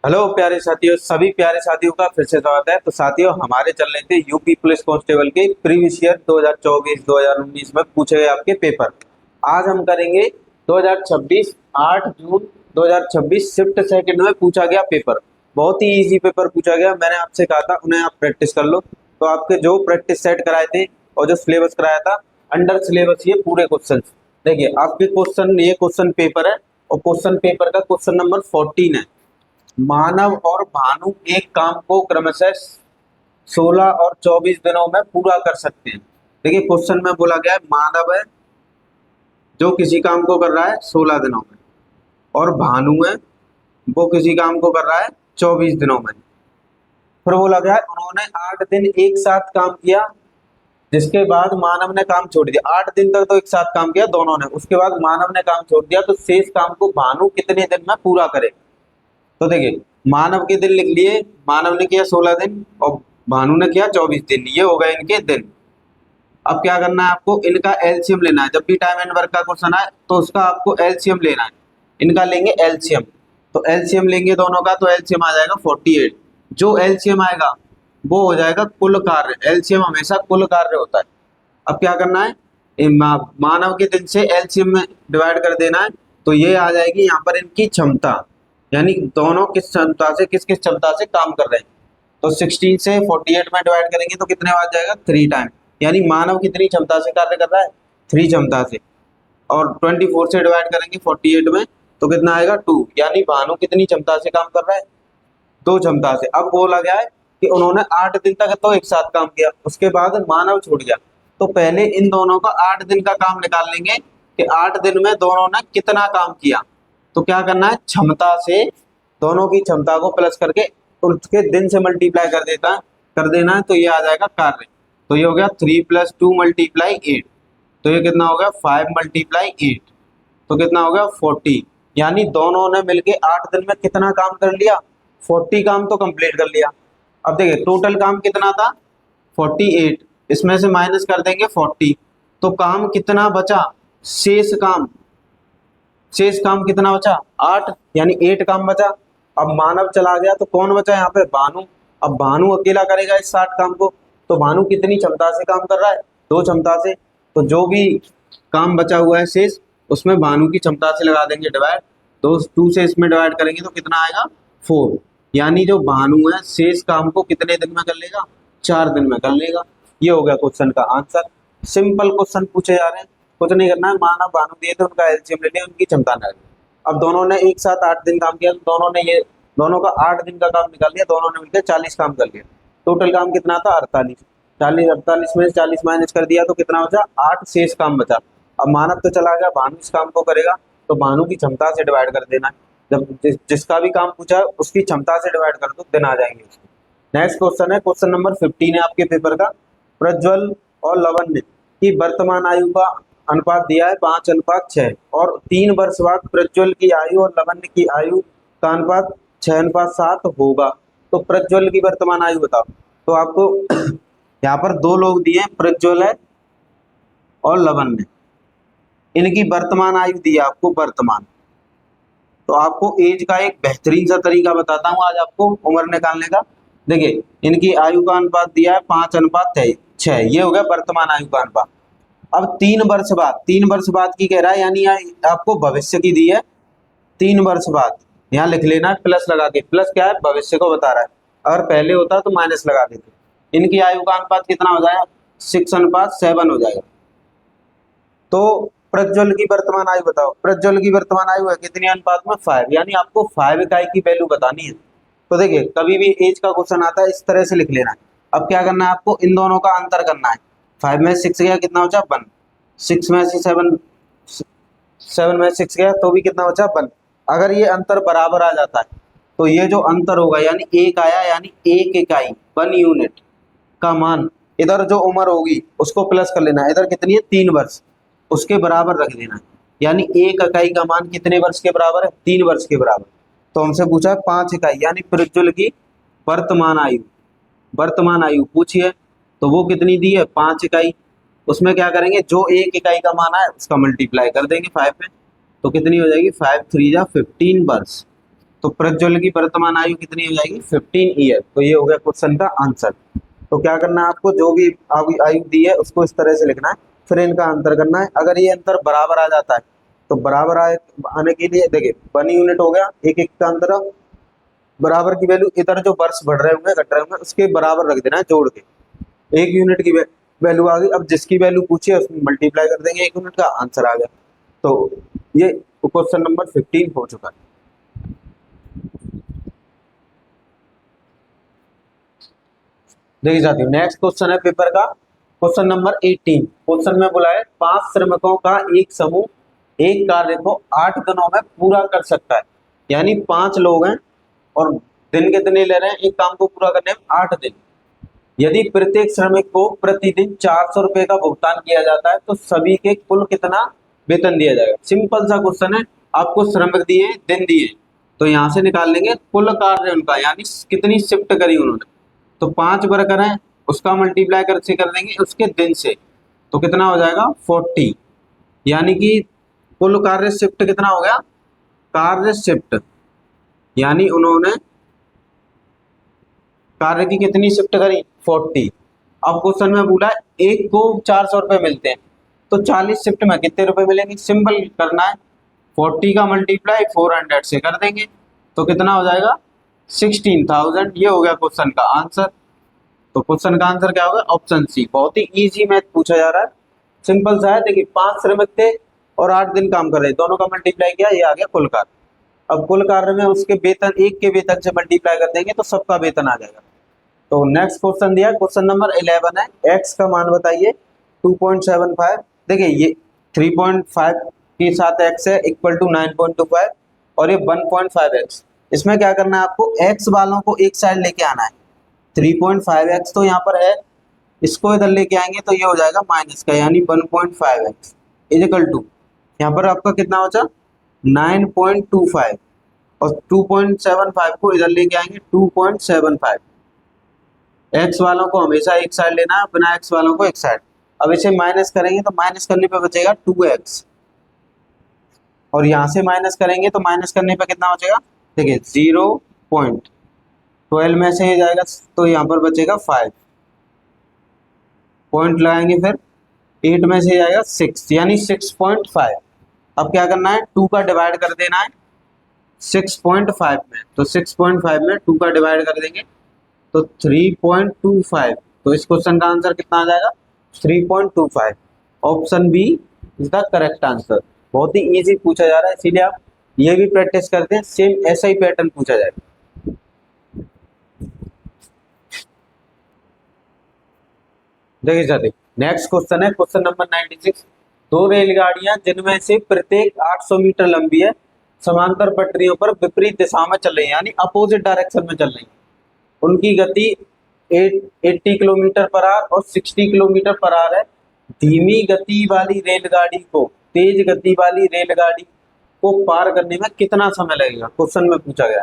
Hello प्यारे साथियों, सभी प्यारे साथियों का फिर से स्वागत है। तो साथियों, हमारे चल रहे थे यूपी पुलिस कांस्टेबल के प्रीवियस ईयर 2024-2019 में पूछे गए आपके पेपर। आज हम करेंगे 2026 8 जून 2026 शिफ्ट सेकंड में पूछा गया पेपर। बहुत ही इजी पेपर पूछा गया। मैंने आपसे कहा था उन्हें आप प्रैक्टिस कर लो। तो आपके जो प्रैक्टिस सेट कराए थे और जो सिलेबस कराया था, अंडर सिलेबस ये पूरे क्वेश्चन। देखिए आपके क्वेश्चन, ये क्वेश्चन पेपर है और क्वेश्चन पेपर का क्वेश्चन नंबर 14 है। मानव और भानु एक काम को क्रमशः 16 और 24 दिनों में पूरा कर सकते हैं। देखिए क्वेश्चन में बोला गया है मानव है जो किसी काम को कर रहा है 16 दिनों में, और भानु है वो किसी काम को कर रहा है 24 दिनों में। फिर बोला गया है उन्होंने 8 दिन एक साथ काम किया, जिसके बाद मानव ने काम छोड़ दिया। 8 दिन तक तो एक साथ काम किया दोनों ने, उसके बाद मानव ने काम छोड़ दिया। तो शेष काम को भानु कितने दिन में पूरा करे? तो देखिए मानव के दिन लिख लिए। मानव ने किया 16 दिन और भानु ने किया 24 दिन। ये हो गए इनके दिन। अब क्या करना है आपको? इनका एलसीएम लेना है। जब भी टाइम एंड वर्क का क्वेश्चन आए तो उसका आपको एलसीएम लेना है। इनका लेंगे एलसीएम। तो एलसीएम लेंगे दोनों का, तो एलसीएम आ जाएगा 48। जो एलसीएम आएगा वो हो जाएगा कुल कार्य। एलसीएम हमेशा कुल कार्य होता है। अब क्या करना है? मानव के दिन से एलसीएम में डिवाइड कर देना है। तो ये आ जाएगी यहाँ पर इनकी क्षमता, यानी दोनों किस क्षमता से, किस किस क्षमता से काम कर रहे हैं। तो 16 से 48 में डिवाइड करेंगे तो कितने आ जाएगा? 3 टाइम। यानी मानव कितनी क्षमता से कार्य कर रहा है? 3 क्षमता से। और 24 से डिवाइड करेंगे 48 में तो कितना आएगा? 2। यानी भानु कितनी क्षमता से काम कर रहा है? 2 क्षमता से। अब बोला गया है कि उन्होंने 8 दिन तक तो एक साथ काम किया, उसके बाद मानव छूट गया। तो पहले इन दोनों का 8 दिन का काम निकाल लेंगे कि 8 दिन में दोनों ने कितना काम किया। तो क्या करना है? क्षमता से दोनों की क्षमता को प्लस करके उसके दिन से मल्टीप्लाई कर देना है। तो ये आ जाएगा कार्य। तो ये हो गया 3 + 2 × 8। तो ये कितना हो गया? 5 × 8। तो कितना हो गया? 40। यानी दोनों ने मिलके 8 दिन में कितना काम कर लिया? 40 काम तो कंप्लीट कर लिया। अब देखिए टोटल काम कितना था? 48। इसमें से माइनस कर देंगे 40। तो काम कितना बचा? शेष काम कितना बचा? 8। यानी 8 काम बचा। अब मानव चला गया तो कौन बचा यहाँ पे? भानु। अब भानु अकेला करेगा इस 60 काम को। तो भानु कितनी क्षमता से काम कर रहा है? 2 क्षमता से। तो जो भी काम बचा हुआ है शेष, उसमें भानु की क्षमता से लगा देंगे डिवाइड। तो 2 से इसमें डिवाइड करेंगे तो कितना आएगा? 4। यानी जो भानु है शेष काम को कितने दिन में कर लेगा? 4 दिन में कर लेगा। ये हो गया क्वेश्चन का आंसर। सिंपल क्वेश्चन पूछे जा रहे हैं, कुछ नहीं करना है। मानव भानु दिए थे, उनका एलसीएम ले लिया, उनकी क्षमता निकाल ली। अब दोनों ने एक साथ 8 दिन काम किया, दोनों का 8 दिन का काम निकाल लिया। दोनों ने मिलकर 40 काम कर लिया। टोटल काम कितना था? 48। 48 में से 40 माइनस कर दिया तो कितना बचा? 8 शेष काम बचा। अब मानव तो चला गया, भानु इस काम को करेगा। तो भानु की क्षमता से डिवाइड कर देना है। जब जिसका भी काम पूछा है उसकी क्षमता से डिवाइड कर दो, दिन आ जाएंगे उसके। नेक्स्ट क्वेश्चन है, क्वेश्चन नंबर 15 है आपके पेपर का। प्रज्वल और लवन्य की वर्तमान आयु का अनुपात दिया है 5:6 और 3 वर्ष बाद प्रज्वल की आयु और लवन्य की आयु का अनुपात 6:7 होगा। तो प्रज्वल की वर्तमान आयु बताओ। तो आपको यहाँ पर 2 लोग दिए हैं, प्रज्वल है और लवन्य। इनकी वर्तमान आयु दी है आपको, वर्तमान। तो आपको एज का एक बेहतरीन सा तरीका बताता हूँ आज आपको उम्र निकालने का। देखिए इनकी आयु का अनुपात दिया है 5:6। ये हो गया वर्तमान आयु का अनुपात। अब 3 वर्ष बाद की कह रहा है, यानी आपको भविष्य की दी है। 3 वर्ष बाद यहाँ लिख लेना है प्लस लगा के। प्लस क्या है? भविष्य को बता रहा है। अगर पहले होता तो माइनस लगा देते। इनकी आयु का अनुपात कितना हो जाएगा? 6:7 हो जाएगा। तो प्रज्वल की वर्तमान आयु बताओ। प्रज्वल की वर्तमान आयु है कितनी अनुपात में? 5। यानी आपको 5 इकाई की वैल्यू बतानी है। तो देखिए कभी भी एज का क्वेश्चन आता है इस तरह से लिख लेना है। अब क्या करना है आपको? इन दोनों का अंतर करना है। 5 में 6 गया, कितना बचा? 1। 6 में से 7 में 6 गया तो भी कितना बचा? 1। अगर ये अंतर बराबर आ जाता है तो ये जो अंतर होगा, यानी 1 आया, यानी 1 इकाई 1 यूनिट का मान, इधर जो उम्र होगी उसको प्लस कर लेना है। इधर कितनी है? 3 वर्ष, उसके बराबर रख देना है। यानी 1 इकाई का मान कितने वर्ष के बराबर है? 3 वर्ष के बराबर। तो हमसे पूछा है 5 इकाई, यानी प्रज्वल की वर्तमान आयु पूछी है। तो वो कितनी दी है? 5 इकाई। उसमें क्या करेंगे? जो 1 इकाई का मान है उसका मल्टीप्लाई कर देंगे 5 में। तो कितनी हो जाएगी? 5 × 3 = 15 वर्ष। तो प्रज्वल की वर्तमान आयु कितनी हो जाएगी 15 ईयर। तो ये हो गया क्वेश्चन का आंसर। तो क्या करना है आपको, जो भी आयु दी है उसको इस तरह से लिखना है, फिर इनका अंतर करना है। अगर ये अंतर बराबर आ जाता है तो बराबर आने के लिए देखिए 1 यूनिट हो गया, एक एक का अंतर, बराबर की वैल्यू इधर जो वर्ष बढ़ रहे होंगे घट रहे होंगे उसके बराबर रख देना है जोड़ के, 1 यूनिट की वैल्यू आ गई। अब जिसकी वैल्यू पूछी है उसमें मल्टीप्लाई कर देंगे 1 यूनिट का, आंसर आ गया। तो ये क्वेश्चन नंबर 15 हो चुका है। देखिए साथियों नेक्स्ट क्वेश्चन है पेपर का क्वेश्चन नंबर 18। क्वेश्चन में बोला है 5 श्रमिकों का एक समूह एक कार्य को 8 दिनों में पूरा कर सकता है। यानी 5 लोग हैं और दिन कितने ले रहे हैं एक काम को पूरा करने में 8 दिन। यदि प्रत्येक श्रमिक को प्रतिदिन 400 रुपए का भुगतान किया जाता है तो सभी के कुल कितना वेतन दिया जाएगा। सिंपल सा क्वेश्चन है, आपको श्रमिक दिए दिन दिए तो यहाँ से निकाल लेंगे कुल कार्य उनका, यानी कितनी शिफ्ट करी उन्होंने। तो 5 वर्कर हैं उसका मल्टीप्लाई कर देंगे उसके दिन से, तो कितना हो जाएगा 40। यानी कि कुल कार्य शिफ्ट कितना हो गया, कार्य शिफ्ट यानी उन्होंने कार्य की कितनी शिफ्ट करी 40। अब क्वेश्चन में बोला एक को 400 रुपए मिलते हैं तो 40 शिफ्ट में कितने रुपए मिलेंगे। सिंपल करना है, 40 का मल्टीप्लाई 400 से कर देंगे तो कितना हो जाएगा 16,000। ये हो गया क्वेश्चन का आंसर। तो क्वेश्चन का आंसर क्या होगा ऑप्शन सी। बहुत ही इजी मैथ पूछा जा रहा है, सिंपल सा है। देखिए 5 श्रमिक थे और 8 दिन काम कर रहे, दोनों का मल्टीप्लाई किया, ये आ गया कुल कार्य। अब कुल कार्य में उसके वेतन एक के वेतन से मल्टीप्लाई कर देंगे तो सबका वेतन आ जाएगा। तो नेक्स्ट क्वेश्चन दिया क्वेश्चन नंबर 11 है, एक्स का मान बताइए 2.75। देखिए ये 3.5 के साथ एक्स है इक्वल टू 9.25 और ये 1.5x। इसमें क्या करना है आपको, एक्स वालों को एक साइड लेके आना है। 3.5x तो यहाँ पर है, इसको इधर लेके आएंगे तो ये हो जाएगा माइनस का, यानी 1.5x इजिकल टू यहाँ पर आपका कितना बचा 9.25 और 2.75 को इधर लेके आएंगे 2.75। एक्स वालों को हमेशा एक साइड लेना है, बिना एक्स वालों को एक साइड। अब इसे माइनस करेंगे तो माइनस करने पे बचेगा 2x और यहाँ से माइनस करेंगे तो माइनस करने पे कितना बचेगा, देखिए 0.12 में से जाएगा तो यहाँ पर बचेगा 5, पॉइंट लगाएंगे फिर 8 में से जाएगा 6 यानी 6.5। अब क्या करना है 2 का डिवाइड कर देना है 6.5 में, तो 6.5 में 2 का डिवाइड कर देंगे तो 3.25। तो इस क्वेश्चन का आंसर कितना आ जाएगा 3.25। Option B is the correct answer. बहुत ही इजी पूछा जा रहा है, इसीलिए आप ये भी प्रैक्टिस करते हैं, सेम ऐसा ही पैटर्न पूछा जाएगा। देखिए साथी नेक्स्ट क्वेश्चन है क्वेश्चन नंबर 96। 2 रेलगाड़ियां जिनमें से प्रत्येक 800 मीटर लंबी है समांतर पटरियों पर विपरीत दिशा में चल रही है, यानी अपोजिट डायरेक्शन में चल रही है। उनकी गति 80 किलोमीटर पर आवर और 60 किलोमीटर पर आवर है। धीमी गति वाली रेलगाड़ी को तेज गति वाली रेलगाड़ी को पार करने में कितना समय लगेगा, क्वेश्चन में पूछा गया।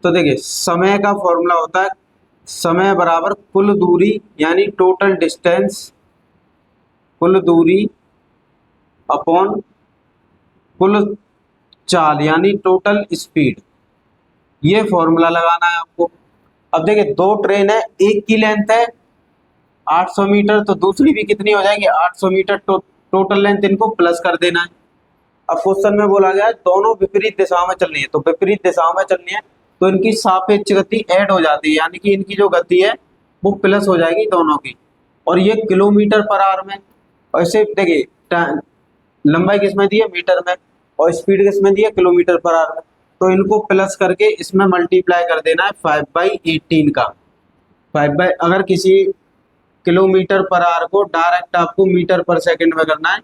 तो देखिए समय का फॉर्मूला होता है समय बराबर कुल दूरी यानी टोटल डिस्टेंस, कुल दूरी अपॉन कुल चाल यानी टोटल स्पीड। ये फॉर्मूला लगाना है आपको। अब देखिए 2 ट्रेन है, एक की लेंथ है 800 मीटर तो दूसरी भी कितनी हो जाएगी 800 मीटर, टोटल लेंथ इनको प्लस कर देना है। अब क्वेश्चन में बोला गया है दोनों विपरीत दिशाओं में चलनी है, तो विपरीत दिशाओं में चलनी है तो इनकी सापेक्ष गति ऐड हो जाती है, यानी कि इनकी जो गति है वो प्लस हो जाएगी दोनों की। और ये किलोमीटर पर आवर में, और इसे देखिए लंबाई किसमें दी है मीटर में और स्पीड किसमें दी है किलोमीटर पर आवर में, तो इनको प्लस करके इसमें मल्टीप्लाई कर देना है 5/18 का। अगर किसी किलोमीटर पर आवर को डायरेक्ट आपको मीटर पर सेकंड में करना है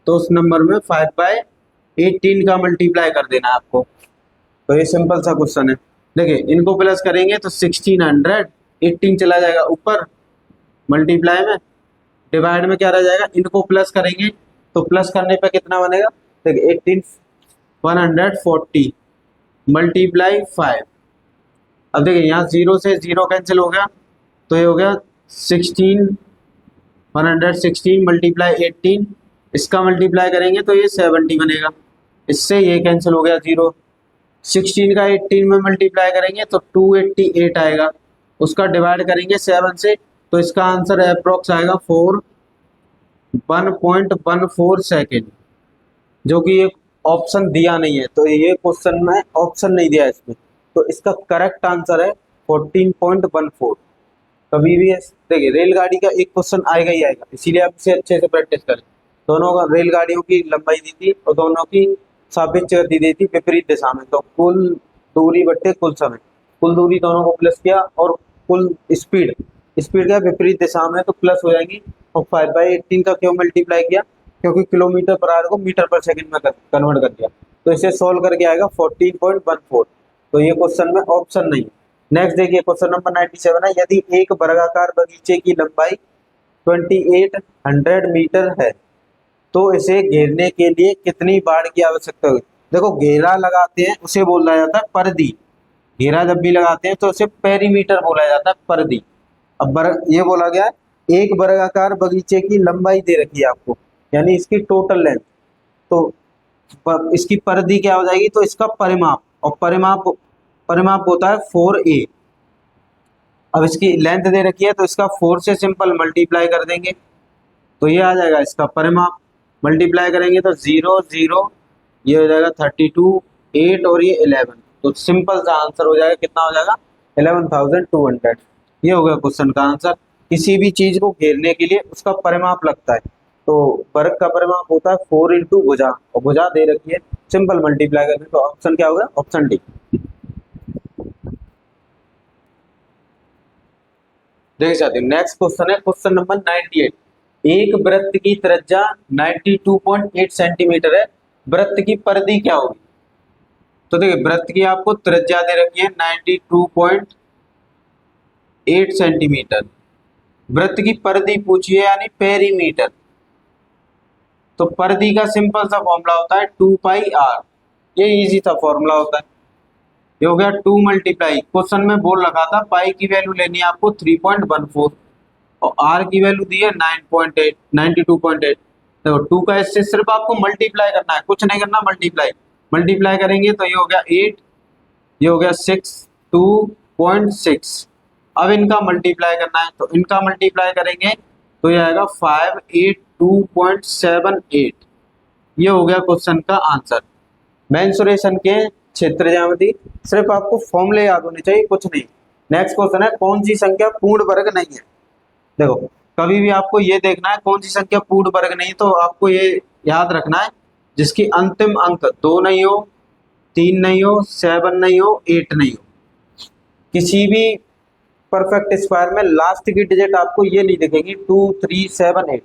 तो उस नंबर में 5/18 का मल्टीप्लाई कर देना है आपको। तो ये सिंपल सा क्वेश्चन है। देखिए इनको प्लस करेंगे तो 1600, 18 चला जाएगा ऊपर मल्टीप्लाई में, डिवाइड में क्या रह जाएगा, इनको प्लस करेंगे तो प्लस करने पे कितना बनेगा, देखिए 140 मल्टीप्लाई 5। अब देखिए यहाँ 0 से 0 कैंसिल हो गया तो ये हो गया 116 मल्टीप्लाई 18, इसका मल्टीप्लाई करेंगे तो ये 70 बनेगा, इससे ये कैंसिल हो गया 0 16 का 18 में मल्टीप्लाई करेंगे तो 288 आएगा, उसका डिवाइड करेंगे 7 से तो इसका आंसर अप्रोक्स आएगा 1.14 सेकेंड, जो कि एक ऑप्शन दिया नहीं है, तो ये क्वेश्चन में ऑप्शन नहीं दिया है इसमें, तो इसका करेक्ट आंसर है 14.14। कभी भी देखिए रेलगाड़ी का एक क्वेश्चन आएगा ही आएगा, इसीलिए आप इसे अच्छे से प्रैक्टिस करें। दोनों का रेलगाड़ियों की लंबाई दी थी और दोनों की सापेक्ष गति दी थी विपरीत दिशा में, तो कुल दूरी बट्टे कुल समय, कुल दूरी दोनों को प्लस किया और कुल स्पीड, स्पीड का विपरीत दिशा में तो प्लस हो जाएंगी, और 5/18 का क्यों मल्टीप्लाई किया, क्योंकि किलोमीटर पर आवर को मीटर पर सेकंड में कन्वर्ट कर दिया, तो इसे सोल्व करके आएगा 14.14। तो ये क्वेश्चन में ऑप्शन नहीं। नेक्स्ट देखिए क्वेश्चन नंबर 97 है, यदि एक वर्गाकार बगीचे की लंबाई 2800 मीटर है तो इसे घेरने के लिए कितनी बाड़ की आवश्यकता होगी। देखो घेरा लगाते हैं उसे बोला जाता है परिधि, घेरा जब भी लगाते हैं तो उसे पेरीमीटर बोला जाता है परिधि। अब ये बोला गया है एक वर्गाकार बगीचे की लंबाई दे रखी है आपको, यानी इसकी टोटल लेंथ, तो इसकी परिधि क्या हो जाएगी, तो इसका परिमाप, और परिमाप होता है 4a। अब इसकी लेंथ दे रखी है तो इसका 4 से सिंपल मल्टीप्लाई कर देंगे तो ये आ जाएगा इसका परिमाप, मल्टीप्लाई करेंगे तो 0 0, ये हो जाएगा 32 8 और ये 11, तो सिंपल सा आंसर हो जाएगा, कितना हो जाएगा 11,200। ये हो गया क्वेश्चन का आंसर। किसी भी चीज को घेरने के लिए उसका परिमाप लगता है, तो वर्ग का परिमाप होता है 4 इंटू भुजा, और भुजा दे रखी है, सिंपल मल्टीप्लाई करते हैं तो ऑप्शन क्या होगा, ऑप्शन डी। देख सकते हैं नेक्स्ट क्वेश्चन है क्वेश्चन नंबर 98। एक वृत्त की त्रिज्या 92.8 सेंटीमीटर है, वृत्त की परिधि क्या होगी। तो देखिए वृत्त की आपको त्रिज्या दे रखी है 92.8 सेंटीमीटर, वृत्त की परिधि पूछी है यानी पेरीमीटर, तो परिधि का सिंपल सा फॉर्मूला होता है 2πr, ये इजी सा फॉर्मूला होता है। ये हो गया 2 मल्टीप्लाई, क्वेश्चन में बोल रखा था पाई की वैल्यू लेनी है आपको 3.14 और आर की वैल्यू दी है 9.8 92.8, देखो 2 का इससे सिर्फ आपको मल्टीप्लाई करना है, कुछ नहीं करना, मल्टीप्लाई करेंगे तो ये हो गया 8, ये हो गया 62.6। अब इनका मल्टीप्लाई करना है तो इनका मल्टीप्लाई करेंगे तो ये आएगा 582.78। ये हो गया क्वेश्चन का आंसर। मेंसुरेशन के क्षेत्र ज्यामिति सिर्फ आपको फॉर्मूले याद होने चाहिए, कुछ नहीं। नेक्स्ट क्वेश्चन है कौन सी संख्या पूर्ण वर्ग नहीं है। देखो कभी भी आपको ये देखना है कौन सी संख्या पूर्ण वर्ग नहीं, तो आपको ये याद रखना है जिसकी अंतिम अंक 2 नहीं हो, 3 नहीं हो, 7 नहीं हो, 8 नहीं हो। किसी भी परफेक्ट स्क्वायर में लास्ट की डिजिट आपको ये नहीं दिखेगी 2 3 7 8।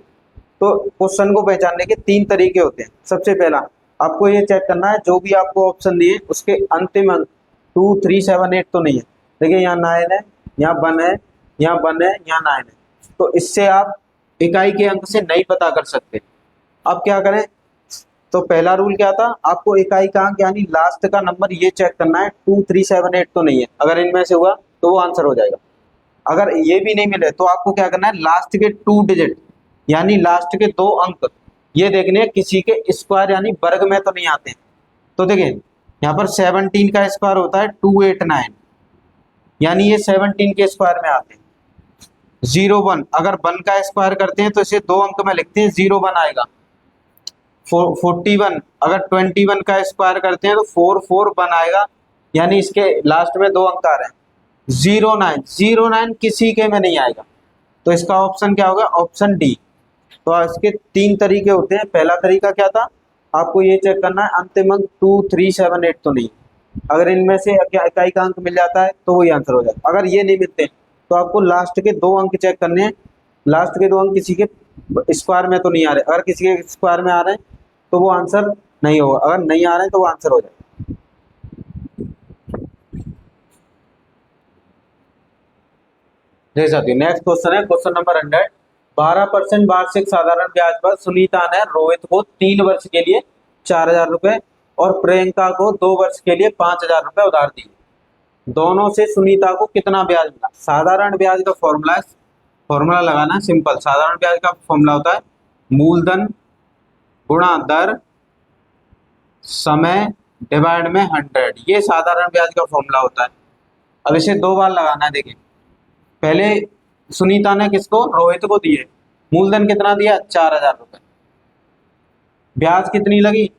तो क्वेश्चन को पहचानने के 3 तरीके होते हैं। सबसे पहला आपको ये चेक करना है जो भी आपको ऑप्शन दिए उसके अंतिम अंक 2 3 7 8 तो नहीं है। देखिए यहाँ 9 है, यहाँ 1 है, यहाँ 1 है, यहाँ 9 है, तो इससे आप इकाई के अंक से नहीं पता कर सकते। अब क्या करें, तो पहला रूल क्या था, आपको इकाई का अंक यानी लास्ट का नंबर ये चेक करना है 2 3 7 8 तो नहीं है, अगर इनमें से हुआ तो वो आंसर हो जाएगा। अगर ये भी नहीं मिले तो आपको क्या करना है, लास्ट के 2 डिजिट यानी लास्ट के 2 अंक ये देखने हैं किसी के स्क्वायर यानी वर्ग में तो नहीं आते हैं। तो देखिए यहाँ पर 17 का स्क्वायर होता है 289, यानी ये 17 के स्क्वायर में आते हैं। 01 अगर 1 का स्क्वायर करते हैं तो इसे 2 अंक में लिखते हैं, 01 आएगा। 41 अगर 21 का स्क्वायर करते हैं तो 441 आएगा, यानी इसके लास्ट में 2 अंक आ रहे हैं। 09 किसी के में नहीं आएगा, तो इसका ऑप्शन क्या होगा, ऑप्शन डी। तो इसके 3 तरीके होते हैं। पहला तरीका क्या था, आपको ये चेक करना है अंतिम अंक 2 3 7 8 तो नहीं, अगर इनमें से इकाई का अंक मिल जाता है तो वही आंसर हो जाएगा। अगर ये नहीं मिलते तो आपको लास्ट के 2 अंक चेक करने हैं, लास्ट के 2 अंक किसी के स्क्वायर में तो नहीं आ रहे, अगर किसी के स्क्वायर में आ रहे हैं तो वो आंसर नहीं होगा, अगर नहीं आ रहे हैं तो वो आंसर हो जाएगा। देख सकते हो नेक्स्ट क्वेश्चन है क्वेश्चन नंबर 100। 12% वार्षिक साधारण ब्याज पर सुनीता ने रोहित को 3 वर्ष के लिए 4,000 रुपए और प्रियंका को 2 वर्ष के लिए 5,000 रुपए उधार दिए। दोनों से सुनीता को कितना ब्याज मिला। साधारण ब्याज का फॉर्मूला लगाना है सिंपल। साधारण ब्याज का फॉर्मूला होता है मूलधन गुणा दर समय डिवाइड में 100, ये साधारण ब्याज का फॉर्मूला होता है। अब इसे 2 बार लगाना है। देखिए पहले सुनीता ने किसको, रोहित को दिए, मूलधन कितना दिया, 4,000 रुपए, ब्याज कितनी लगी,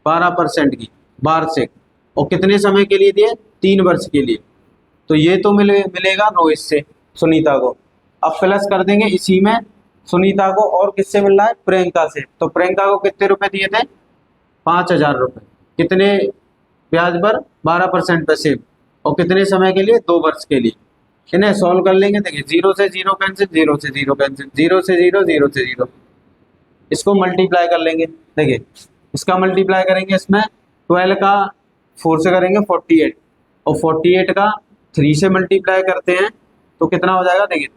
12% की वार्षिक, और कितने समय के लिए दिए, 3 वर्ष के लिए। तो ये तो मिलेगा रोहित से सुनीता को। अब प्लस कर देंगे इसी में सुनीता को, और किससे मिल रहा है, प्रियंका से। तो प्रियंका को कितने रुपए दिए थे, 5,000 रुपए, कितने ब्याज पर, 12% पे सेम, और कितने समय के लिए, 2 वर्ष के लिए। इन्हें सॉल्व कर लेंगे। देखिए 0 से 0 कैंसिल, 0 से 0 कैंसिल, 0 से 0, 0 से 0, इसको मल्टीप्लाई कर लेंगे। देखिए इसका मल्टीप्लाई करेंगे, इसमें 12 का 4 से करेंगे 48, और 48 का 3 से मल्टीप्लाई करते हैं तो कितना हो जाएगा। देखिए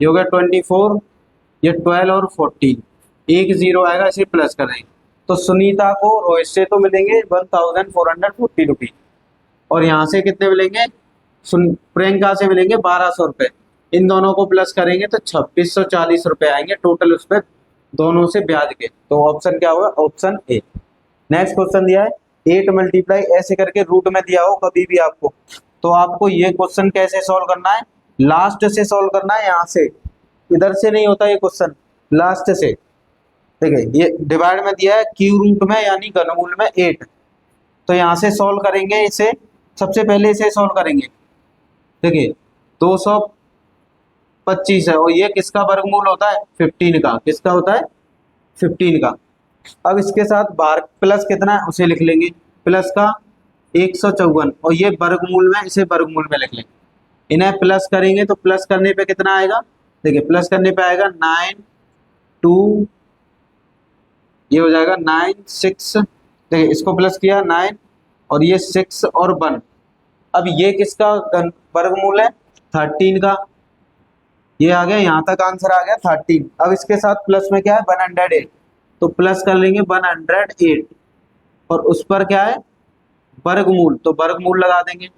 ये हो गया 24, ये 12 और 14, एक जीरो आएगा, इसे प्लस कर देंगे। तो सुनीता को रोहित से तो मिलेंगे 1,440 रुपीज, और यहाँ से कितने मिलेंगे, प्रियंका से मिलेंगे 1,200 रुपए। इन दोनों को प्लस करेंगे तो 2,640 रुपए आएंगे टोटल उस पर, दोनों से ब्याज के। तो ऑप्शन क्या होगा, ऑप्शन ए। नेक्स्ट क्वेश्चन दिया है 8 मल्टीप्लाई, ऐसे करके रूट में दिया हो कभी भी आपको, तो आपको ये क्वेश्चन कैसे सॉल्व करना है, लास्ट से सॉल्व करना है, यहाँ से, इधर से नहीं होता ये क्वेश्चन, लास्ट से। देखिए ये डिवाइड में दिया है क्यू रूट में यानी घनमूल में 8, तो यहाँ से सॉल्व करेंगे इसे, सबसे पहले इसे सॉल्व करेंगे। देखिए 225 है, और ये किसका वर्गमूल होता है, 15 का, किसका होता है, 15 का। अब इसके साथ बाहर प्लस कितना है उसे लिख लेंगे, प्लस का 154, और ये वर्गमूल में, इसे वर्गमूल में लिख लेंगे। इन्हें प्लस करेंगे तो प्लस करने पे कितना आएगा, देखिए प्लस करने पे आएगा 9 2, ये हो जाएगा 9 6, देखिए इसको प्लस किया 9, और ये 6 और 1। अब ये किसका वर्गमूल है, 13 का, ये आ गया, यहाँ तक आंसर आ गया 13। अब इसके साथ प्लस में क्या है, 108, तो प्लस कर लेंगे 108, और उस पर क्या है, वर्गमूल, तो वर्गमूल लगा देंगे।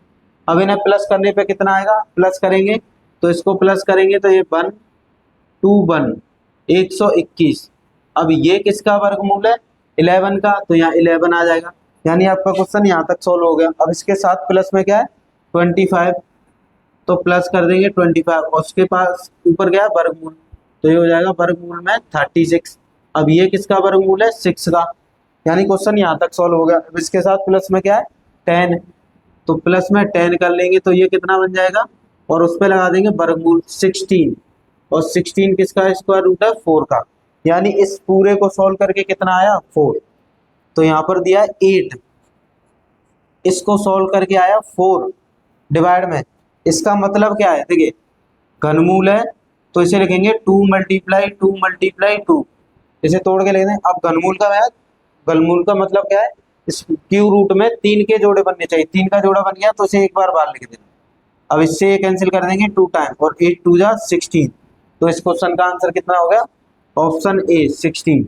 अब इन्हें प्लस करने पे कितना आएगा, प्लस करेंगे तो इसको प्लस करेंगे तो ये 1 2 1 121। अब ये किसका वर्गमूल है, 11 का, तो यहाँ 11 आ जाएगा, यानी आपका क्वेश्चन यहाँ तक सोल्व हो गया। अब इसके साथ प्लस में क्या है, 25, तो प्लस कर देंगे 25, और उसके पास ऊपर क्या है, वर्गमूल, तो ये हो जाएगा वर्गमूल में 36। अब ये किसका वर्गमूल है, 6 का, यानी क्वेश्चन यहाँ तक सॉल्व हो गया। अब इसके साथ प्लस में क्या है, 10, तो प्लस में 10 कर लेंगे तो ये कितना बन जाएगा, और उस पर लगा देंगे वर्गमूल 16, और 16 किसका स्क्वायर रूट है, 4 का, यानी इस पूरे को सॉल्व करके कितना आया, 4। तो यहाँ पर दिया है 8, इसको सॉल्व करके आया 4 डिवाइड में। इसका मतलब क्या है, देखिए घनमूल है तो इसे लिखेंगे 2 मल्टीप्लाई 2 मल्टीप्लाई 2, इसे तोड़ के लिख दें। अब घनमूल का है, घनमूल का मतलब क्या है, इस क्यू रूट में 3 के जोड़े बनने चाहिए, 3 का जोड़ा बन गया तो इसे एक बार बाहर लिख देना। अब इससे ये कैंसिल कर देंगे 2 टाइम, और 8 2 जा 16, तो इस क्वेश्चन का आंसर कितना हो गया, ऑप्शन ए 16।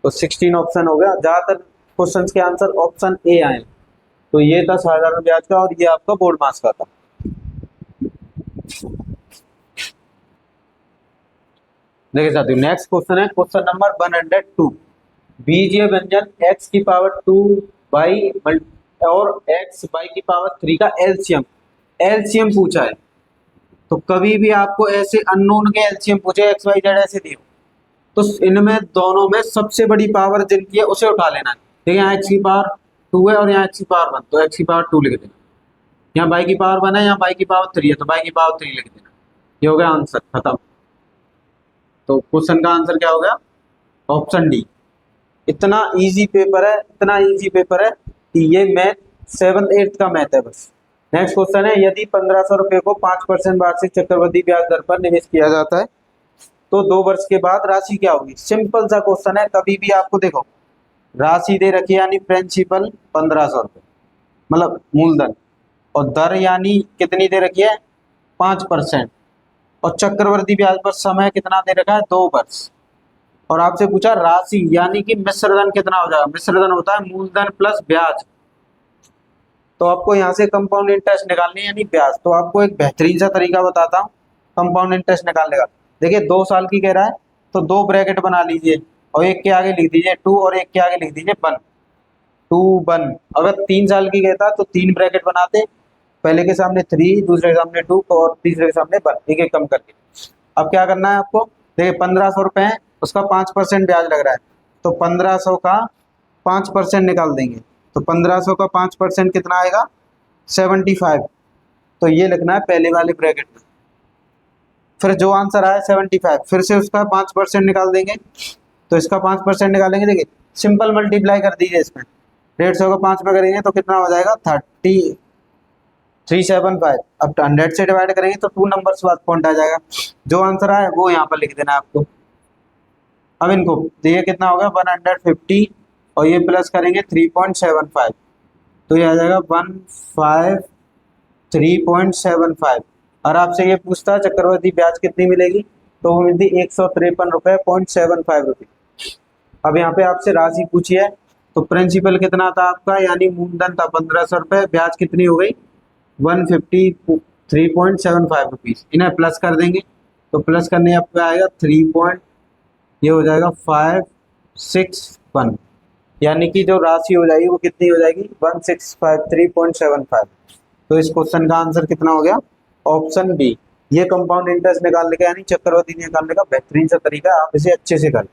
तो 16 ऑप्शन हो गया। ज्यादातर क्वेश्चंस के आंसर ऑप्शन ए आए। तो ये था साधारण ब्याज का, और ये आपका बोर्ड मार्क्स का था। देखिए साथियों नेक्स्ट क्वेश्चन है क्वेश्चन नंबर 102। बीजीय व्यंजन x की पावर 2 बाई और x बाई की पावर 3 का एलसीएम, एलसीएम पूछा है। तो कभी भी आपको ऐसे अननोन के एलसीएम पूछे, एक्स वाई जेड ऐसे दियो, तो इनमें दोनों में सबसे बड़ी पावर जिनकी है उसे उठा लेना है। देखिए यहाँ x की पावर 2 है और यहाँ x की पावर 1, तो x की पावर 2 लिख देना। यहाँ y की पावर 1 है, यहाँ y की पावर 3 है, तो y की पावर 3 लिख देना। ये हो गया आंसर, खत्म। तो क्वेश्चन का आंसर क्या हो गया, ऑप्शन डी। इतना इजी पेपर है, इतना इजी पेपर है कि ये मैथ 7th 8th का मैथ है बस। नेक्स्ट क्वेश्चन है, यदि 1,500 रुपए को 5% वार्षिक चक्रवृद्धि ब्याज दर पर निवेश किया जाता है तो 2 वर्ष के बाद राशि क्या होगी। सिंपल सा क्वेश्चन है। कभी भी आपको देखो राशि दे रखी है यानी प्रिंसिपल 1,500 रुपए मतलब मूलधन, और दर यानी कितनी दे रखी है 5%, और चक्रवृद्धि ब्याज पर समय कितना दे रखा है 2 वर्ष, और आपसे पूछा राशि यानी कि मिश्रधन कितना हो जाएगा। मिश्रधन होता है मूलधन प्लस ब्याज, तो आपको यहाँ से कंपाउंड इंटरेस्ट निकालनी है यानी ब्याज। तो आपको एक बेहतरीन सा तरीका बताता हूँ कंपाउंड इंटरेस्ट निकालने का। देखिए 2 साल की कह रहा है तो 2 ब्रैकेट बना लीजिए, और एक के आगे लिख दीजिए 2 और एक के आगे लिख दीजिए 1। 2 1। अगर 3 साल की कहता तो 3 ब्रैकेट बनाते, पहले के सामने 3, दूसरे के सामने 2 और तीसरे के सामने 1, एक एक कम करके। अब क्या करना है आपको, देखिए 1500 रुपये है, उसका 5% ब्याज लग रहा है, तो 1500 का 5% निकाल देंगे, तो 1500 का 5% कितना आएगा, 75। तो ये लिखना है पहले वाले ब्रैकेट में। फिर जो आंसर आया 75, फिर से उसका 5% निकाल देंगे, तो इसका 5% निकालेंगे। देखिए सिंपल मल्टीप्लाई कर दीजिए, इसमें 150 का 5 में करेंगे तो कितना हो जाएगा, 375। अब 100 से डिवाइड करेंगे तो 2 नंबर्स बाद पॉइंट आ जाएगा। जो आंसर आए वो यहाँ पर लिख देना है आपको। अब इनको देखिए कितना होगा, 150 और ये प्लस करेंगे 3.75, तो ये आ जाएगा 153.75। और आपसे ये पूछता है चक्रवृद्धि ब्याज कितनी मिलेगी, तो वो मिलती 153.75 रुपये। अब यहाँ पे आपसे राशि पूछी है, तो प्रिंसिपल कितना था आपका, यानी मूलधन था 1500 रुपये, ब्याज कितनी हो गई 153.75 रुपीज़। इन्हें प्लस कर देंगे, तो प्लस करने आपका आएगा 3 ये हो जाएगा 561, यानी कि जो राशि हो जाएगी वो कितनी हो जाएगी 1653.75। तो इस क्वेश्चन का आंसर कितना हो गया, ऑप्शन बी। ये कंपाउंड इंटरेस्ट निकालने का यानी चक्रवृद्धि निकालने का बेहतरीन सा तरीका है, आप इसे अच्छे से करें।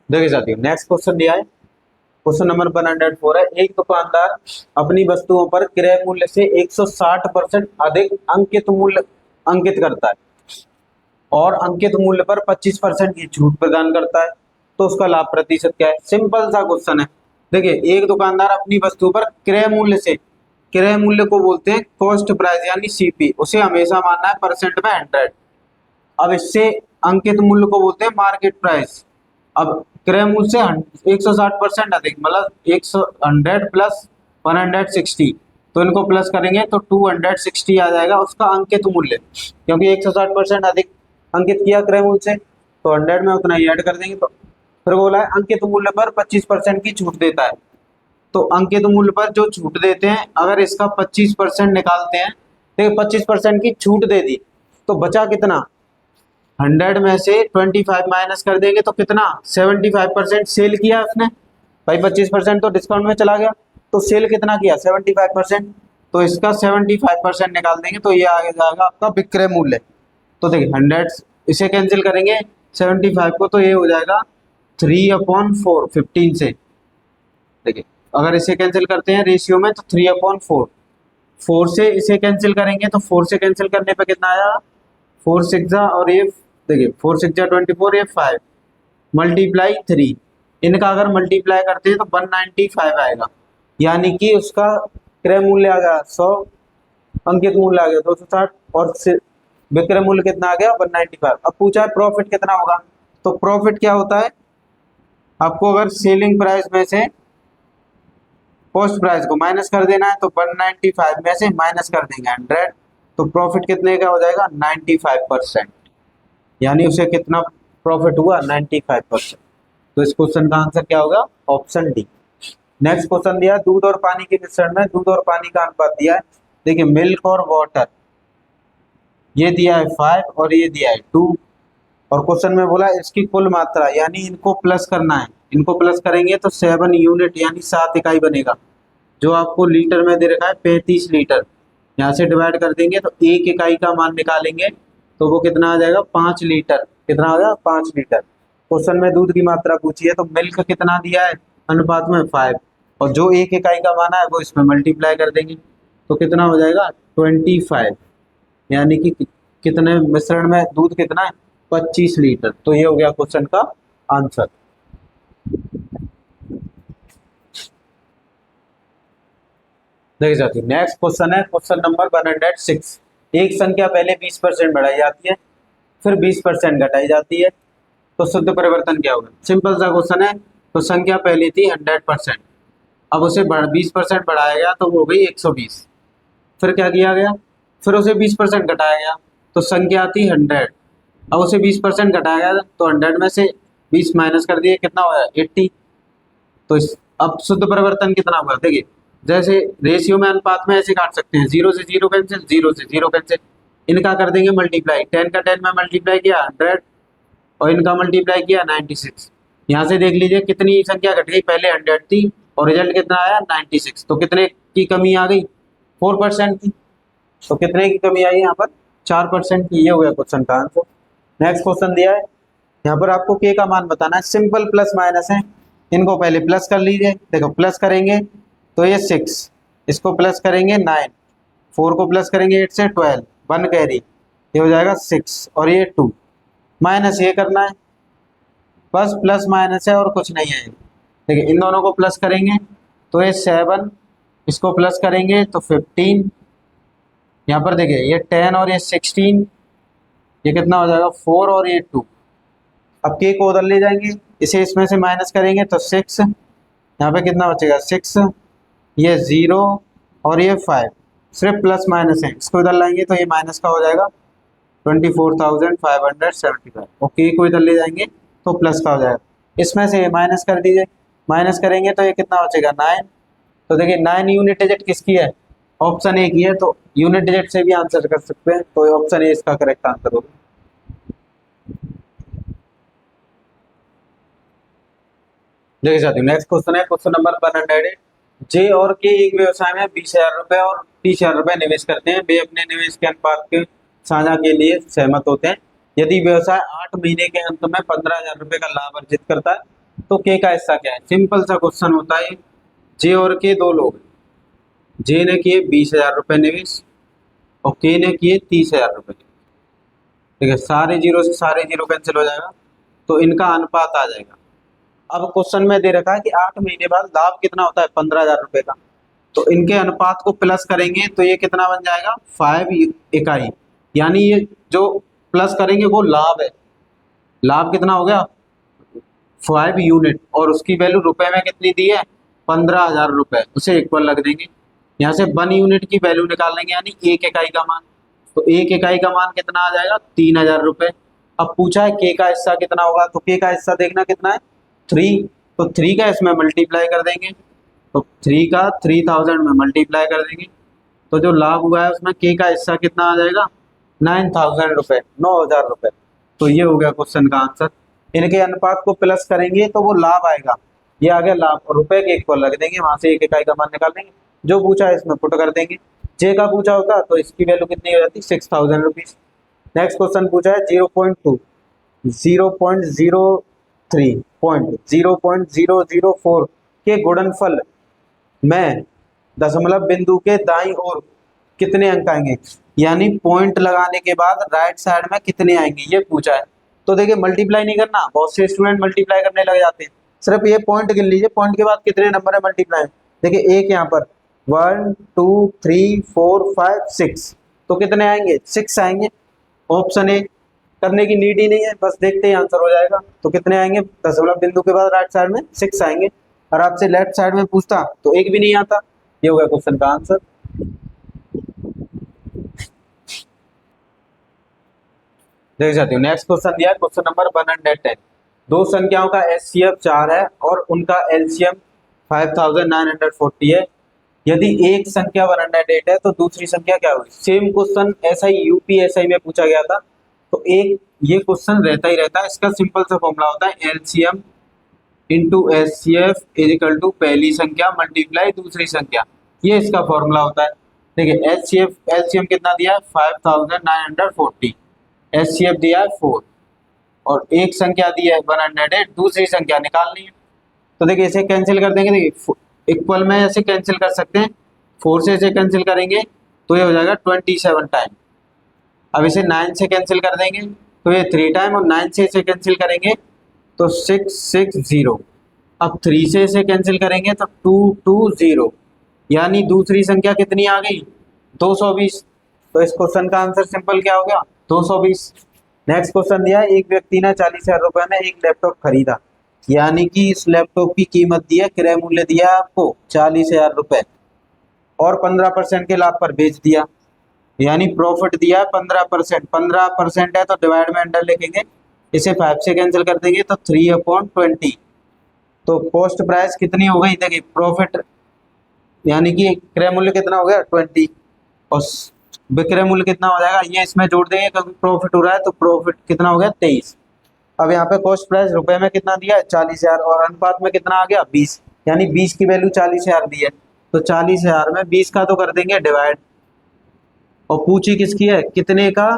देखिए साथियों नेक्स्ट क्वेश्चन दिया है, क्वेश्चन नंबर 104 है। एक दुकानदार अपनी वस्तुओं पर क्रय मूल्य से 160% अधिक अंकित मूल्य अंकित करता है और अंकित मूल्य पर 25% की छूट प्रदान करता है, तो उसका लाभ प्रतिशत क्या है। सिंपल सा क्वेश्चन है। देखिए एक दुकानदार अपनी वस्तु पर क्रय मूल्य से, क्रय मूल्य को बोलते हैं कॉस्ट प्राइस यानी सीपी, उसे हमेशा मानना है परसेंट में 100। अब इससे अंकित मूल्य को बोलते हैं मार्केट प्राइस। अब क्रय मूल्य से 160% अधिक मतलब 100 प्लस 160, तो इनको प्लस करेंगे तो 260 आ जाएगा उसका अंकित मूल्य, क्योंकि 160% अधिक अंकित किया क्रय मूल्य से, तो 100 में उतना ही ऐड कर देंगे। तो फिर बोला है अंकित मूल्य पर 25% की छूट देता है, तो अंकित मूल्य पर जो छूट देते हैं अगर इसका 25% निकालते हैं, देखिए 25% की छूट दे दी तो बचा कितना, 100 में से 25 माइनस कर देंगे तो कितना 75% सेल किया उसने भाई, 25% तो डिस्काउंट में चला गया, तो सेल कितना किया 75%, तो इसका 75% निकाल देंगे तो ये आगे जाएगा आपका विक्रय मूल्य। तो देखिए 100 इसे कैंसिल करेंगे 75 को, तो ये हो जाएगा 3/4 15 से। देखिए अगर इसे कैंसिल करते हैं रेशियो में तो 3/4, 4 से इसे कैंसिल करेंगे तो 4 से कैंसिल करने पे कितना आया 4 6 और ये देखिए 4 6 24, ये 5 मल्टीप्लाई 3, इनका अगर मल्टीप्लाई करते हैं तो 195 आएगा, यानी कि उसका क्रय मूल्य आ गया 100, अंकित मूल्य आ गया 260 और विक्रय मूल्य कितना आ गया 195। अब पूछा है प्रॉफिट कितना होगा, तो प्रॉफिट क्या होता है, आपको अगर सेलिंग प्राइस में से कॉस्ट प्राइस को माइनस कर देना है, तो 195 में से माइनस कर देंगे 100, तो प्रॉफिट कितने का हो जाएगा 95%, यानी उसे कितना प्रॉफिट हुआ 95%। तो इस क्वेश्चन का आंसर क्या होगा, ऑप्शन डी। नेक्स्ट क्वेश्चन दिया दूध और पानी के मिश्रण में दूध और पानी का अनुपात दिया है। देखिए मिल्क और वाटर, ये दिया है 5 और ये दिया है 2, और क्वेश्चन में बोला इसकी कुल मात्रा यानी इनको प्लस करना है, इनको प्लस करेंगे तो 7 यूनिट यानी 7 इकाई बनेगा, जो आपको लीटर में दे रखा है 35 लीटर। यहाँ से डिवाइड कर देंगे तो 1 इकाई का मान निकालेंगे तो वो कितना आ जाएगा 5 लीटर, कितना आ जाएगा 5 लीटर। क्वेश्चन में दूध की मात्रा पूछी है, तो मिल्क कितना दिया है अनुपात में 5, और जो 1 इकाई का मान है वो इसमें मल्टीप्लाई कर देंगे तो कितना हो जाएगा 25, यानी कि कितने मिश्रण में दूध कितना है 25 लीटर। तो ये हो गया क्वेश्चन का आंसर। देखिए साथियों नेक्स्ट क्वेश्चन है क्वेश्चन नंबर 106। एक संख्या पहले 20% बढ़ाई जाती है फिर 20% घटाई जाती है, तो शुद्ध परिवर्तन क्या होगा। सिंपल सा क्वेश्चन है, तो संख्या पहली थी 100%, अब उसे 20% बढ़ाया गया तो वो हो गई 120, फिर क्या किया गया फिर उसे 20% घटाया गया तो संख्या थी 100, अब उसे 20% घटाया गया तो 100 में से 20 माइनस कर दिए कितना हुआ 80। तो अब शुद्ध परिवर्तन कितना हुआ, देखिए जैसे रेशियो में अनुपात में ऐसे काट सकते हैं, 0 से 0 कैंसिल, 0 से 0 कैंसिल, इनका कर देंगे मल्टीप्लाई, 10 का 10 में मल्टीप्लाई किया 100 और इनका मल्टीप्लाई किया 96। यहाँ से देख लीजिए कितनी संख्या घट गई, पहले 100 थी और रिजल्ट कितना आया 96, तो कितने की कमी आ गई, 4% की। तो कितने की कमी आई यहाँ पर, 4% की। ये हो गया क्वेश्चन का आंसर। नेक्स्ट क्वेश्चन दिया है, यहाँ पर आपको के का मान बताना है। सिंपल प्लस माइनस है, इनको पहले प्लस कर लीजिए। देखो प्लस करेंगे तो ये 6, इसको प्लस करेंगे 9, 4 को प्लस करेंगे 8 से 12, 1 कैरी, ये हो जाएगा 6 और ये 2। माइनस ये करना है, बस प्लस माइनस है और कुछ नहीं है। देखिए इन दोनों को प्लस करेंगे तो ये 7, इसको प्लस करेंगे तो 15, यहाँ पर देखिए ये 10 और ये 16, ये कितना हो जाएगा 4 और ये 2। अब के को उधर ले जाएंगे, इसे इसमें से माइनस करेंगे तो 6, यहाँ पे कितना बचेगा 6, ये 0 और ये 5। सिर्फ प्लस माइनस है, इसको इधर लाएंगे तो ये माइनस का हो जाएगा 24,575। और के को इधर ले जाएंगे तो प्लस का हो जाएगा। इसमें से ये माइनस कर दीजिए, माइनस करेंगे तो ये कितना बचेगा 9। तो देखिए 9 यूनिट डिजिट किसकी है, ऑप्शन ए की है। तो यूनिट डिजिट से भी आंसर कर सकते हैं, तो ऑप्शन ए इसका करेक्ट आंसर होगा। देखिए साथियों नेक्स्ट क्वेश्चन है, क्वेश्चन नंबर 100। जे और के एक व्यवसाय में 20,000 रुपए और 30,000 रुपए निवेश करते हैं। वे अपने निवेश के अनुपात के साझा के लिए सहमत होते हैं। यदि व्यवसाय 8 महीने के अंत में 15,000 रुपए का लाभ अर्जित करता है तो के का हिस्सा क्या है। सिंपल सा क्वेश्चन होता है। जे और के दो लोग हैं, जे ने किए 20,000 रुपए निवेश और के ने किए 30,000 रुपए। ठीक है, सारे जीरो से सारे जीरो कैंसिल हो जाएगा तो इनका अनुपात आ जाएगा। अब क्वेश्चन में दे रखा है कि 8 महीने बाद लाभ कितना होता है 15,000 रुपए का, तो इनके अनुपात को प्लस करेंगे तो ये कितना बन जाएगा 5 इकाई। यानी ये जो प्लस करेंगे वो लाभ है, लाभ कितना हो गया 5 यूनिट, और उसकी वैल्यू रुपए में कितनी दी है 15,000 रुपए, उसे इक्वल रख देंगे। यहाँ से 1 यूनिट की वैल्यू निकाल लेंगे, यानी 1 इकाई का मान। तो 1 इकाई का मान कितना आ जाएगा 3,000 रुपए। अब पूछा है के का हिस्सा कितना होगा, तो के का हिस्सा देखना कितना है 3, तो 3 का इसमें मल्टीप्लाई कर देंगे, तो 3 का 3000 में मल्टीप्लाई कर देंगे, तो जो लाभ हुआ है उसमें के का हिस्सा कितना आ जाएगा 9,000 रुपए, 9,000 रुपए। तो ये हो गया क्वेश्चन का आंसर। इनके अनुपात को प्लस करेंगे तो वो लाभ आएगा, ये आ गया लाभ, और रुपए के इक्वल रख देंगे, वहां से 1 इकाई का मान निकाल देंगे। जो पूछा है इसमें पुट कर देंगे। जे का पूछा होता तो इसकी वैल्यू कितनी हो जाती 6,000 रुपीज। नेक्स्ट क्वेश्चन पूछा है 0.2, 0.03, 0.004 के गुणनफल में दशमलव बिंदु के दाईं ओर कितने अंक आएंगे, यानी पॉइंट लगाने के बाद राइट साइड में कितने आएंगे, ये पूछा है। तो देखिए मल्टीप्लाई नहीं करना, बहुत से स्टूडेंट मल्टीप्लाई करने लग जाते हैं। सिर्फ ये पॉइंट गिन लीजिए, पॉइंट के बाद कितने नंबर है मल्टीप्लाई। देखिए एक यहाँ पर 1 2 3 4 5 6, तो कितने आएंगे 6 आएंगे। ऑप्शन ए करने की नीड ही नहीं है, बस देखते ही आंसर हो जाएगा। तो कितने आएंगे दशमलव बिंदु के बाद राइट साइड में 6 आएंगे। और आपसे लेफ्ट साइड में पूछता तो एक भी नहीं आता। ये हो गया क्वेश्चन का आंसर। देख सकते हो नेक्स्ट क्वेश्चन दिया है, क्वेश्चन नंबर 110। दो संख्याओं का एचसीएफ 4 है और उनका एलसीएम 5,940 है। यदि एक संख्या 108 है तो दूसरी संख्या क्या होगी। सेम क्वेश्चन ऐसा ही यूपीएसआई में पूछा गया था, तो एक ये क्वेश्चन रहता ही रहता है। इसका सिंपल सा फॉर्मूला होता है LCM into HCF is equal to पहली संख्या मल्टीप्लाई दूसरी संख्या, ये इसका फॉर्मूला होता है। देखिए एलसीएम कितना दिया है 5,940, एचसीएफ दिया है 4 और एक संख्या दी है 108, दूसरी संख्या निकालनी है। तो देखिए इसे कैंसिल कर देंगे, देखिए इक्वल में ऐसे कैंसिल कर सकते हैं, 4 से इसे कैंसिल करेंगे तो ये हो जाएगा 27 टाइम। अब इसे 9 से कैंसिल कर देंगे तो ये 3 टाइम, और 9 से इसे कैंसिल करेंगे तो 660। अब 3 से इसे कैंसिल करेंगे तो 220, यानी दूसरी संख्या कितनी आ गई 220। तो इस क्वेश्चन का आंसर सिंपल क्या हो गया 220। नेक्स्ट क्वेश्चन दिया है, एक व्यक्ति ने 40,000 रुपए में एक लैपटॉप खरीदा, यानी कि इस लैपटॉप की कीमत दी है, क्रय मूल्य दिया है आपको 40,000 रुपए और 15% के लाभ पर बेच दिया, यानी प्रॉफिट दिया है 15%। 15% है तो डिवाइड में अंडर लिखेंगे, इसे 5 से कैंसिल कर देंगे तो 3/20। तो कॉस्ट प्राइस कितनी हो गई, देखिए प्रॉफिट यानी कि क्रय मूल्य कितना हो गया 20 और विक्रय मूल्य कितना हो जाएगा, ये इसमें जोड़ देंगे क्योंकि प्रॉफिट हो रहा है, तो प्रॉफिट कितना हो गया 23। अब यहाँ पे कॉस्ट प्राइस रुपए में कितना दिया है 40,000 और अनुपात में कितना आ गया 20, यानी 20 की वैल्यू 40,000 दी है तो 40,000 में 20 का तो कर देंगे डिवाइड, और पूछी किसकी है कितने का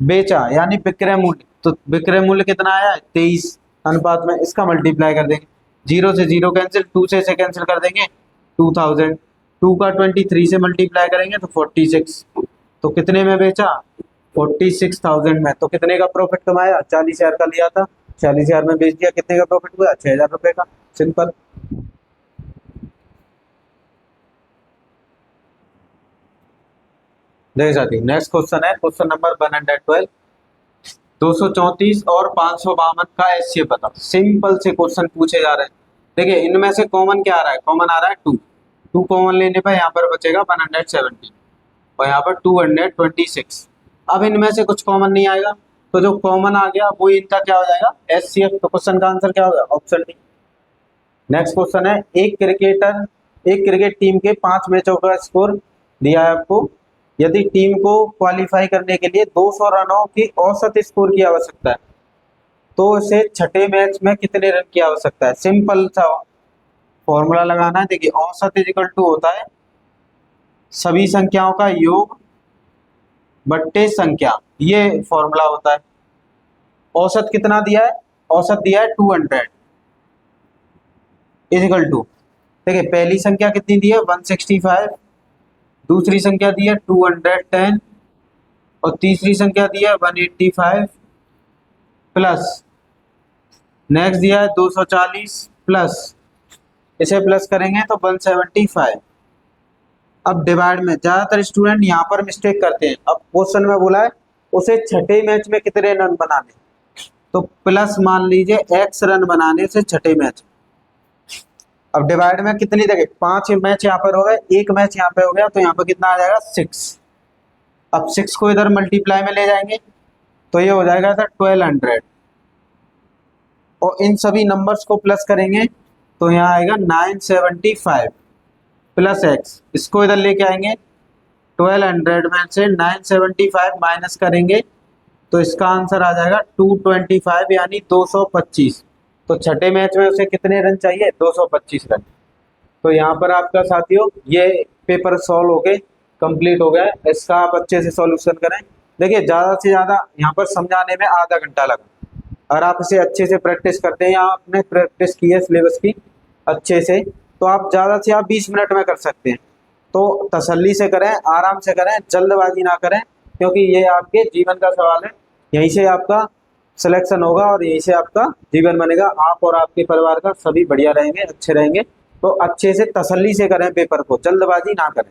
बेचा यानी विक्रय मूल्य, तो विक्रय मूल्य कितना आया है 23, अनुपात में इसका मल्टीप्लाई कर देंगे, 0 से 0 कैंसिल, 2 से इसे कैंसिल कर देंगे 2000, 2 का 23 से मल्टीप्लाई करेंगे तो 46, तो कितने में बेचा 46,000 में, तो कितने का प्रॉफिट कमाया 40,000 का लिया था 40,000 में बेच दिया, कितने का प्रॉफिट हुआ 6,000 रुपए का, सिंपल। देखिए साथी नेक्स्ट क्वेश्चन है क्वेश्चन नंबर 112, 234 और 552 का एचसीएफ बताओ। सिंपल से क्वेश्चन पूछे जा रहे हैं। देखिए इनमें से कॉमन क्या आ रहा है, कॉमन आ रहा है 2, 2 कॉमन लेने पर यहाँ पर बचेगा 170 और यहाँ पर 226। अब इनमें से कुछ कॉमन नहीं आएगा तो जो कॉमन आ गया वो इनका क्या हो जाएगा एचसीएफ, तो क्वेश्चन का आंसर क्या होगा ऑप्शन डी। नेक्स्ट क्वेश्चन है एक क्रिकेट टीम के 5 मैचों का स्कोर दिया है आपको, यदि टीम को क्वालिफाई करने के लिए 200 रनों की औसत स्कोर की आवश्यकता है तो इसे छठे मैच में कितने रन की आवश्यकता है। सिंपल सा फॉर्मूला लगाना है। देखिए औसत इज इक्वल टू होता है सभी संख्याओं का योग बट्टे संख्या, ये फॉर्मूला होता है। औसत कितना दिया है, औसत दिया है 200 इज इक्वल टू, देखिए पहली संख्या कितनी दी है 165, दूसरी संख्या दी है 210 और तीसरी संख्या दी है 185 प्लस नेक्स्ट दिया है 240 प्लस, इसे प्लस करेंगे तो 175। अब डिवाइड में ज्यादातर स्टूडेंट यहाँ पर मिस्टेक करते हैं। अब क्वेश्चन में बोला है उसे छठे मैच में कितने रन बनाने, तो प्लस मान लीजिए x रन बनाने से छठे मैच। अब डिवाइड में कितनी जगह 5 मैच यहाँ पर हो गए, एक मैच यहाँ पे हो गया तो यहाँ पर कितना आ जाएगा 6। अब 6 को इधर मल्टीप्लाई में ले जाएंगे तो ये हो जाएगा था 1200 और इन सभी नंबर्स को प्लस करेंगे तो यहाँ आएगा 975 प्लस x, इसको इधर लेके आएंगे 1200 में से 975 माइनस करेंगे तो इसका आंसर आ जाएगा 225 यानी 225। तो छठे मैच में उसे कितने रन चाहिए 225 रन। तो यहाँ पर आपका साथियों ये पेपर सॉल्व होके कंप्लीट हो गया है, इसका आप अच्छे से सॉल्यूशन करें। देखिए ज़्यादा से ज़्यादा यहाँ पर समझाने में आधा घंटा लगा, अगर आप इसे अच्छे से प्रैक्टिस करते हैं या आपने प्रैक्टिस की है सिलेबस की अच्छे से तो आप ज़्यादा से आप 20 मिनट में कर सकते हैं। तो तसल्ली से करें, आराम से करें, जल्दबाजी ना करें, क्योंकि ये आपके जीवन का सवाल है, यहीं से आपका सिलेक्शन होगा और यहीं से आपका जीवन बनेगा। आप और आपके परिवार का सभी बढ़िया रहेंगे, अच्छे रहेंगे। तो अच्छे से तसल्ली से करें पेपर को, जल्दबाजी ना करें।